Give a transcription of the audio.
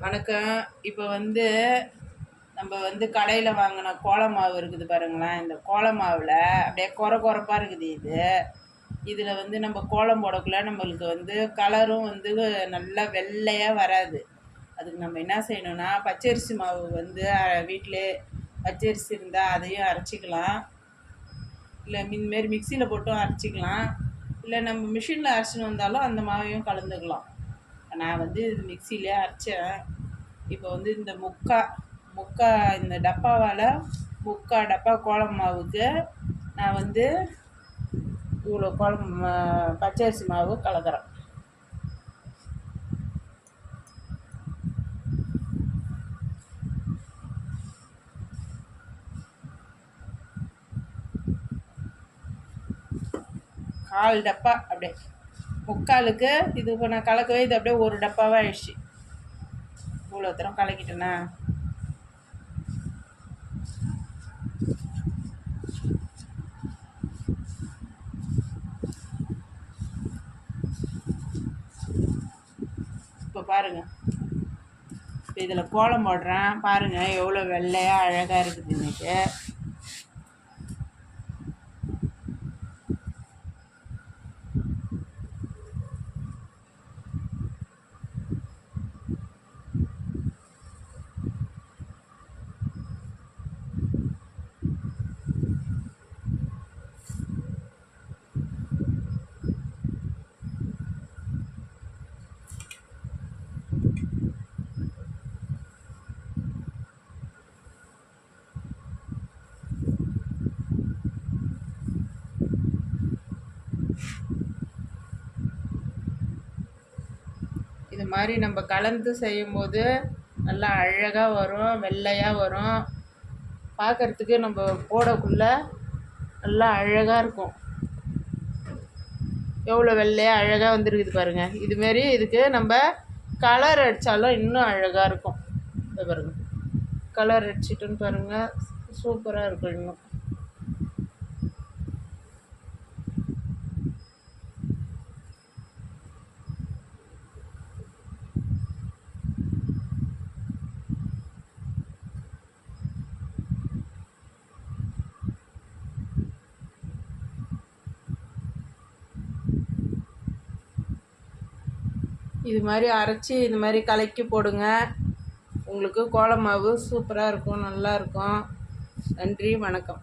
வணக்கம். இப்போ நம்ம கடையில் வாங்கின கோல மாவு இருக்குது பாருங்களேன். இந்த கோல மாவில் அப்படியே கொரப்பாக இருக்குது. இதில் நம்ம கோலம் போடக்குள்ள நம்மளுக்கு கலரும் நல்லா வெள்ளையாக வராது. அதுக்கு நம்ம என்ன செய்யணும்னா, பச்சரிசி மாவு வீட்டிலே பச்சரிசி இருந்தால் அதையும் அரைச்சிக்கலாம். இல்லை இந்தமாரி மிக்சியில் போட்டும் அரைச்சிக்கலாம். இல்லை நம்ம மிஷினில் அரைச்சின்னு வந்தாலும் அந்த மாவையும் கலந்துக்கலாம். நான் இது மிக்சியிலே அரைச்சேன். இப்போ இந்த முக்கா இந்த டப்பாவால் முக்கா டப்பா கோலம் மாவுக்கு நான் இவ்வளோ பச்சரிசி மாவு கலக்கிறேன். கால் டப்பா அப்படியே முக்காலுக்கு இது இப்போ நான் கலக்கவே இது அப்படியே ஒரு டப்பாவாக ஆயிடுச்சு. இவ்வளோ தரம் கலக்கிட்டேண்ணா. இப்போ பாருங்கள், இப்போ இதில் கோலம் போடுறேன். பாருங்கள் எவ்வளோ வெள்ளையாக அழகாக இருக்குது இன்னைக்கு. இது மாதிரி நம்ம கலந்து செய்யும்போது நல்லா அழகாக வரும், வெள்ளையாக வரும். பார்க்குறதுக்கு நம்ம போடக்குள்ள நல்லா அழகாக இருக்கும். எவ்வளோ வெள்ளையாக அழகாக வந்துருக்குது பாருங்கள். இதுமாரி இதுக்கு நம்ம கலர் அடித்தாலும் இன்னும் அழகாக இருக்கும். இதை பாருங்கள், கலர் அடிச்சிட்டுன்னு பாருங்கள், சூப்பராக இருக்கும் இன்னும். இது மாதிரி அரைச்சி இது மாதிரி கலக்கி போடுங்க. உங்களுக்கு கோல மாவு சூப்பராக இருக்கும், நல்லாயிருக்கும். நன்றி, வணக்கம்.